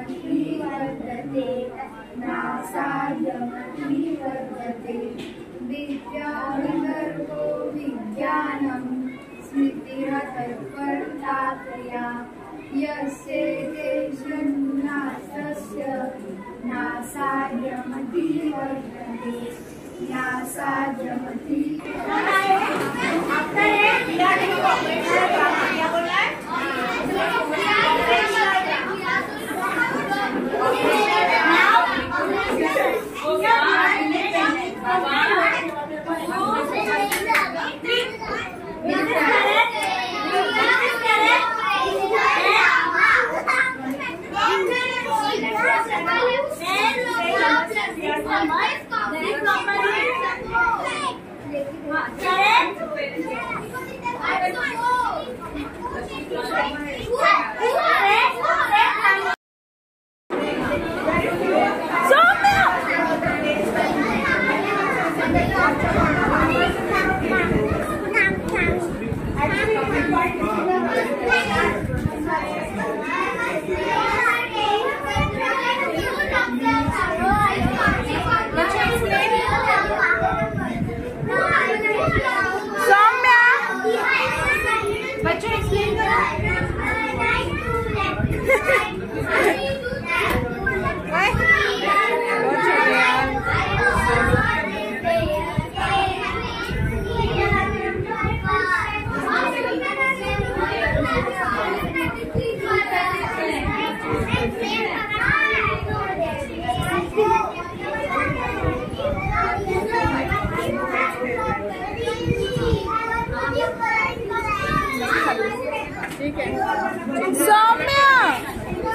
वर्धते नासायमति वर्धते विद्याविनर्गो विज्ञानं स्मृतिरतर्पणदातया यस्य देशन्नासस्य नासायमति वर्धते नासायमति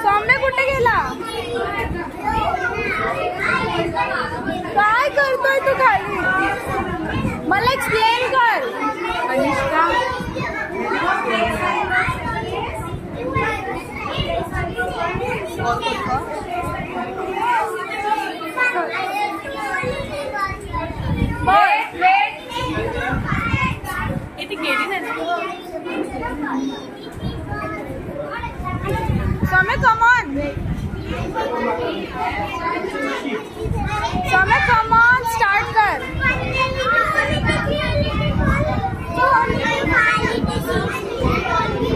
सौम्य कुठे गेला? काय करतोय तू खाली? मला एक्सप्लेन कर. Anishka Soumya, come on. Soumya, come on, start kar.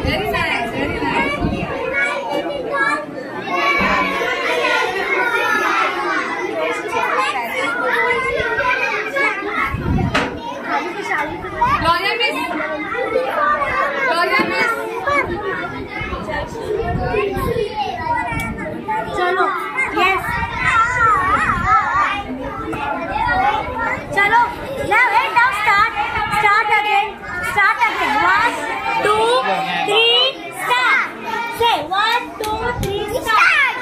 Very nice, very nice. Gloria miss. Gloria miss. चलो यस चलो now start again 1 2 3 start say 1 2 3 start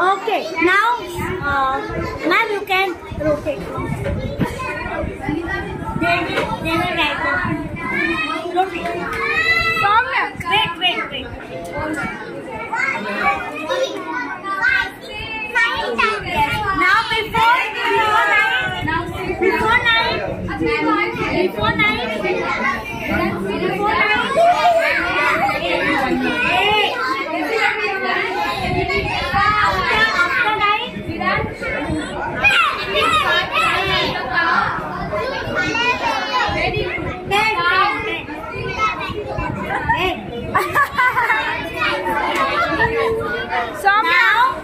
Okay, now you can rotate. They will right now. Rotate. Soumya, wait. Now before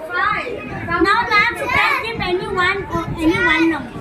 5. Now ma'am, you can give any one number.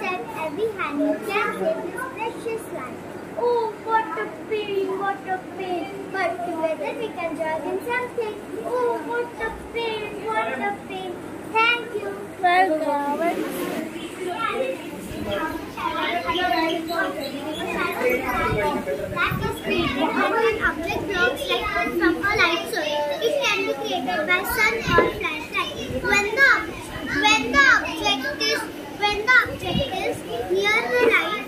step, every honey can save this precious life. Oh, what a pain, what a pain. But together we can jog in something. Oh, what a pain, what a pain. Thank you. Welcome. That is created when object blocks like from a light source. It can be created by sun or flashlight. When the object is near the light,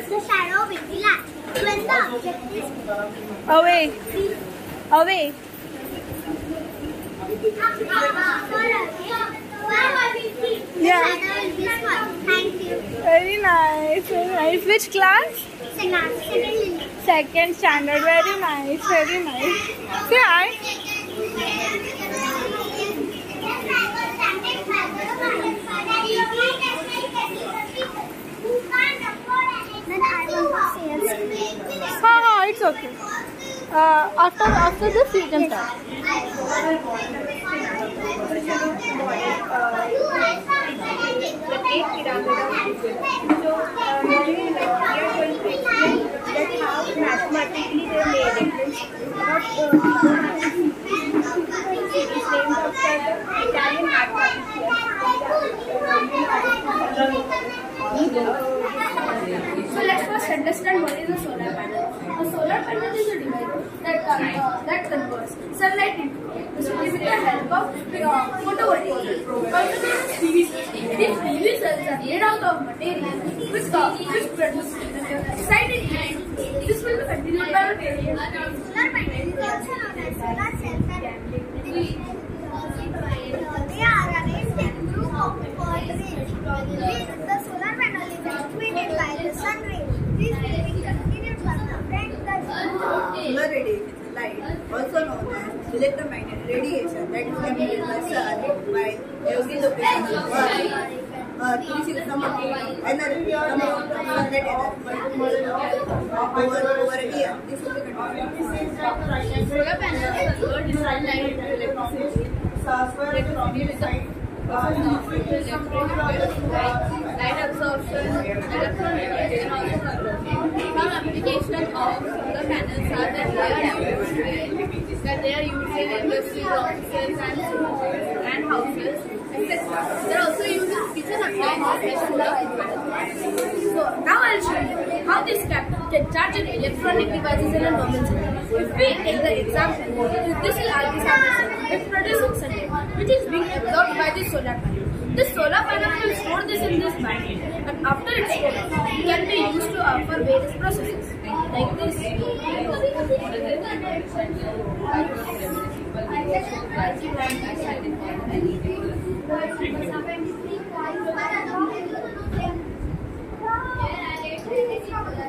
the shadow will be large. When the object is Away. Away. Yeah. The shadow will be small. Thank you. Very nice. Very nice. Which class? Second standard. Very nice. Very nice. Say hi. It's okay. After this you can start. Mathematically they made it. Italian So let's first understand what is a solar panel. A solar panel is a device that converts sunlight into heat. This is with the help of photovoltaic cells, also known as PV cells. These PV cells are made out of material which produce excited heat. This will be continued by material. Solar panel is also known as solar cells and they are arranged in group of four rays. The solar panel is activated by the sun rays. This will be continued from the front to the Solar radiation is light, also known as electromagnetic radiation, that is emitted by sun by using the presence of earth, which is some amount of energy, amount of sunlight energy over a year. This will be continued. Solar panel convert sunlight into electricity. Light absorption, electron radiation also convert. Some application of solar panels are that they are used in industries, offices and houses, etc. They are also used in kitchen appliances like solar panels. So now I'll show you how this can charge an electronic devices in a normal system. If we take the example, this is alpha it produces sunlight, which is being absorbed by the solar panel. This solar panel will store this in this battery, and after it's stored, it can be used for various processes like this.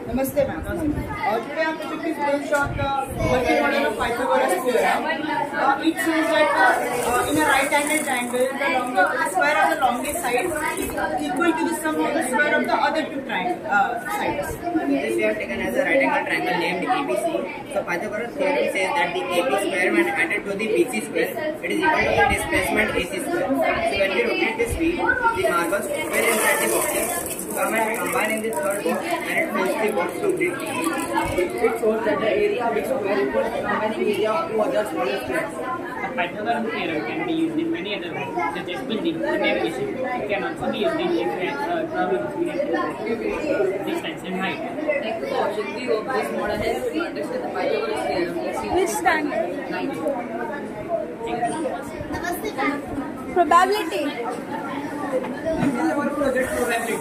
Namaste, ma'am. Today I'm going to screenshot the working model of Pythagoras theorem. It says that in a right-angled triangle, the square of the longest side is equal to the sum of the square of the other two sides. This we have taken as a right-angled triangle named ABC. So Pythagoras theorem says that the AB square when added to the BC square, it is equal to the displacement AC square. So when we rotate this wheel, the marbles where inside the boxes come and combine in the third box and it fills the box completely. It shows that the area of each square equals the combined area of two other smaller squares. The Pythagorean theorem can be used in many other ways, such as building, navigation. It can also be used in traveling distance and height. Like the objective of this model helps to understand the Pythagoras theorem. Which standard? Namaste, ma'am. Probability. This is our project probability.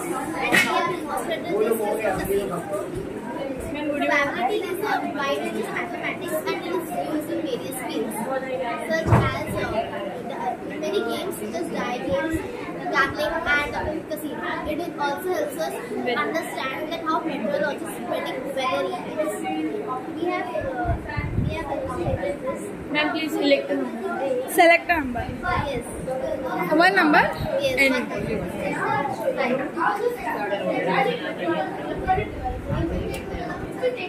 Probability is a wide range of mathematics and it is used in various fields, such as many games such as diagrams, gambling and casino. It also helps us understand that how meteorologists predict weather events. We have illustrated this. Ma'am, please select a number. Select a number. Yes. One number? Yes. Any. 3.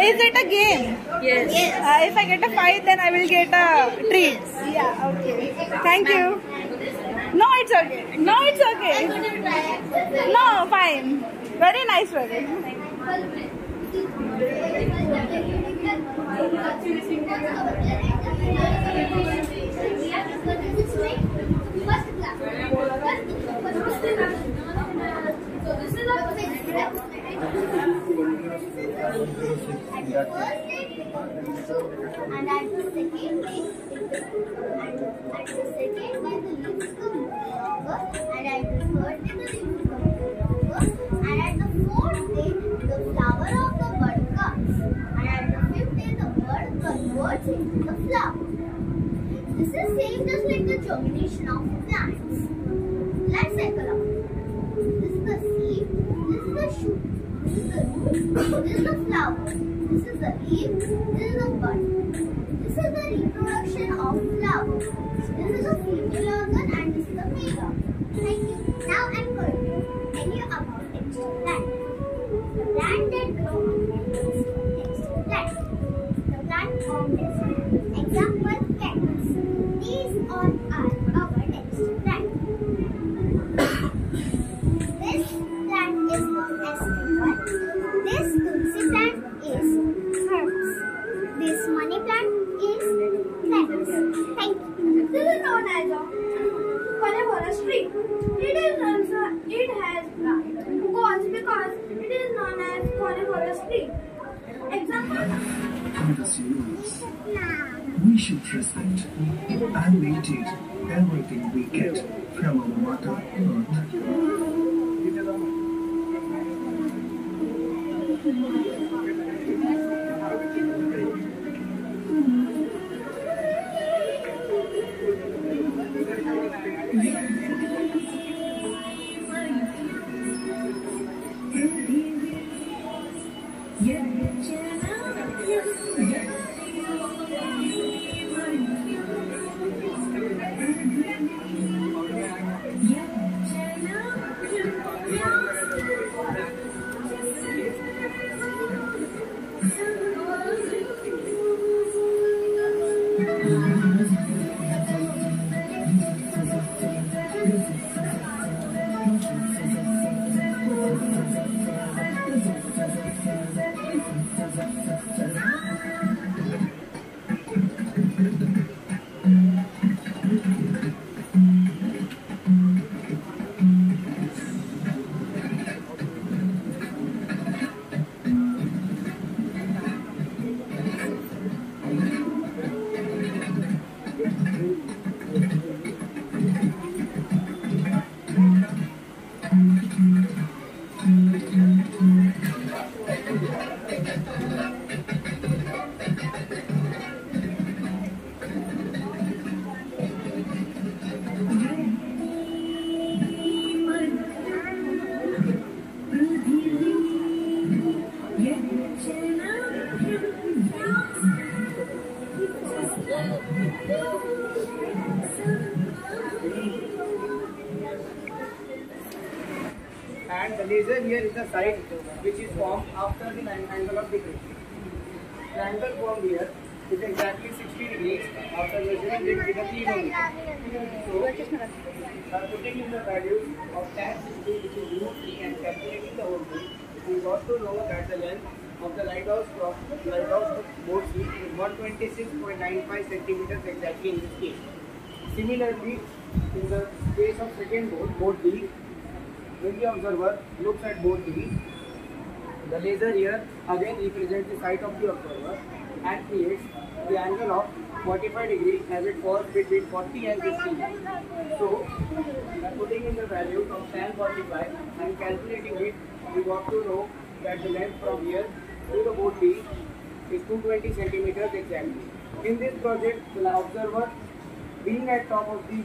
Is it a game? Yes. If I get a 5, then I will get a treat. Yeah, okay. Thank you. No, it's okay. No, it's okay. No, fine. Very nice wedding. And at the second day, the leaves come longer, and at the third day, the leaves come longer, and at the fourth day, the flower of the bud comes, and at the fifth day, the bud converts into the flower. This is same just like the germination of plants. Let's take a look. This is the seed, this is the shoot, this is the root, this is the flower, this is the leaf, this is the bud. This is the reproduction of flowers. This is the female organ and this is the male organ. Thank you. Now I'm going to tell you about textile plant. The plant that grows on textile plant. The plant of textile. Example, cactus. These all are our textile plant. This plant is known as timber. This tulsi plant is herbs. This money plant is plants. Thank you. This is known as a coniferous tree. It has cause because it is known as coniferous tree. Example. Privacy rules. We should respect and maintain everything we get from our Mother Earth. And the laser here is the site which is formed after the angle of the crystal. The angle formed here is exactly 60 degrees after measuring it with a clinometer. So, putting in the values of tan 60 which is root 3 and calculating the whole thing, we got to know that the length of the lighthouse from lighthouse board C is 126.95 centimeters exactly in this case. Similarly, in the case of second board D, when the observer looks at both these, the laser here again represents the site of the observer and creates the angle of 45 degrees as it falls between 40 and 50. So, by putting in the values of tan 45 and calculating it, we got to know that the length from here to the board B is 220 centimeters exactly. In this project, the observer being at top of the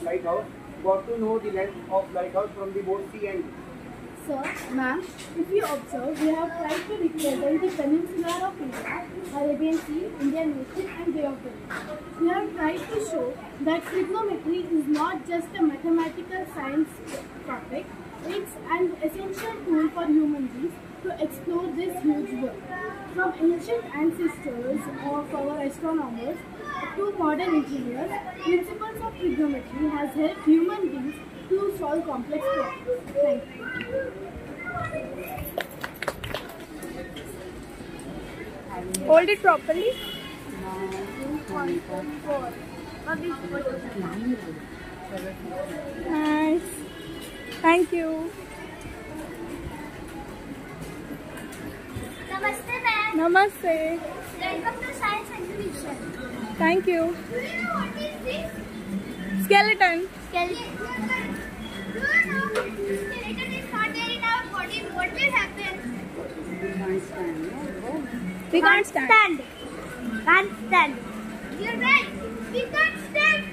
lighthouse got to know the length of lighthouse from the both C and D. Sir, ma'am, if you observe, we have tried to represent the peninsula of India, Arabian Sea, Indian Ocean and Bay of Bengal. We have tried to show that trigonometry is not just a mathematical science topic, It's an essential tool for human beings to explore this huge world. From ancient ancestors of our astronomers to modern engineers, principles of trigonometry has helped human beings to solve complex problems. Thank you. Hold it properly. Nice. Thank you. Namaste, ma'am. Namaste. Welcome to Science Exhibition. Thank you. Do you know what is this? Skeleton. Skeleton. Do you know if skeleton is not there in our body, what will happen? We can't stand. Can't stand. You're right. We can't stand.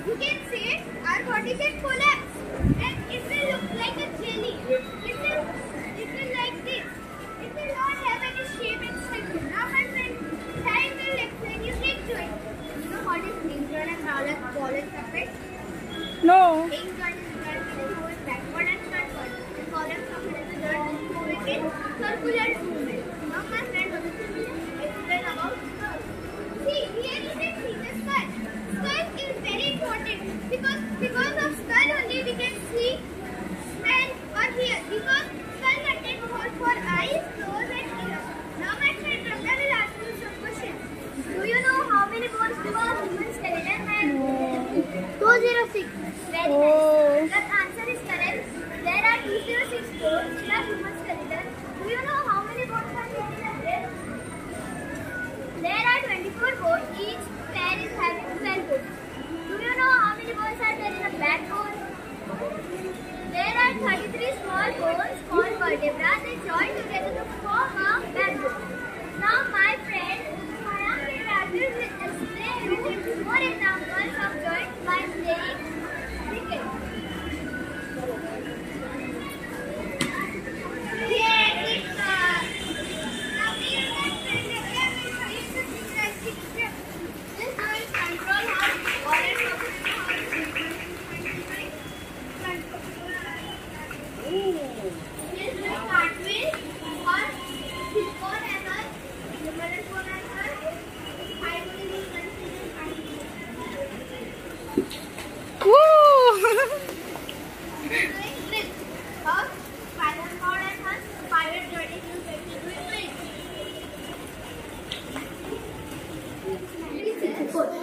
You can see our body can collapse and it will look like a jelly. It will like this. It will not have any shape and structure. Now my friend, time will explain you next to it. You know what is ring joint and Rowlett ball and puppet? No. Ring joint is joint between moving backward and forward. The ball and puppet is the joint moving in circular movement. Now my friend, what is explain about skull. See, here you can see the skull. Skull is very important because of skull only we can see, smell or hear. Because skull contains holes for eyes, nose and ears. Now my friend Ramya will ask you some questions. Do you know how many bones do a human skeleton have? 206. Very nice. The answer is correct. There are 206 bones in a human skeleton. Do you know how many bones are there in a head? There are 24 bones. Each pair is having 12 bones. Do you know how many bones are there in a backbone? There are 33 small bones called vertebrae. They join together to form a backbone. Now, my friend, Mayank will explain you more examples of joints by playing cricket.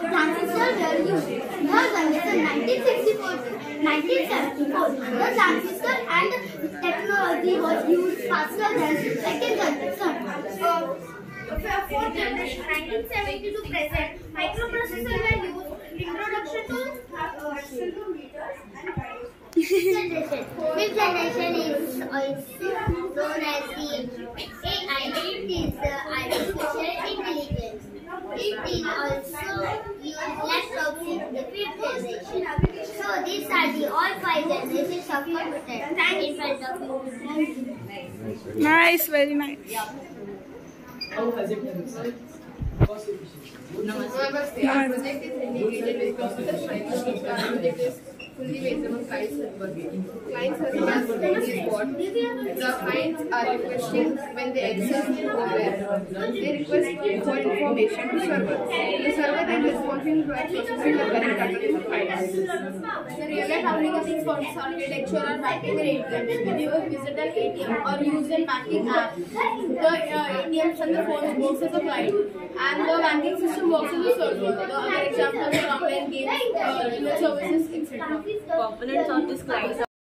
Transistors were used. The generation 1964 to 1974. The transistor and technology was used faster than second generation. Fourth generation 1970 to present. Microprocessors were used. Introduction to accelerometers and Fifth generation is also known as the AI. It is the artificial intelligence. It is also used laptops in the fifth generation. So these are the all 5 generations of computer in front of you. Nice, very nice. Namaste. Our project is integrated with computer science. Our project is fully based on client server. Client server is what the clients are requesting when they access the web. They request for information to server. The server then responds by processing the correct data to clients. The real-time applications for this architecture are banking and ATM. When you visit an ATM or use a banking app, the ATM and the phone works as a client and the banking system works as a server. The other examples are online games, email services, etc. Components of this client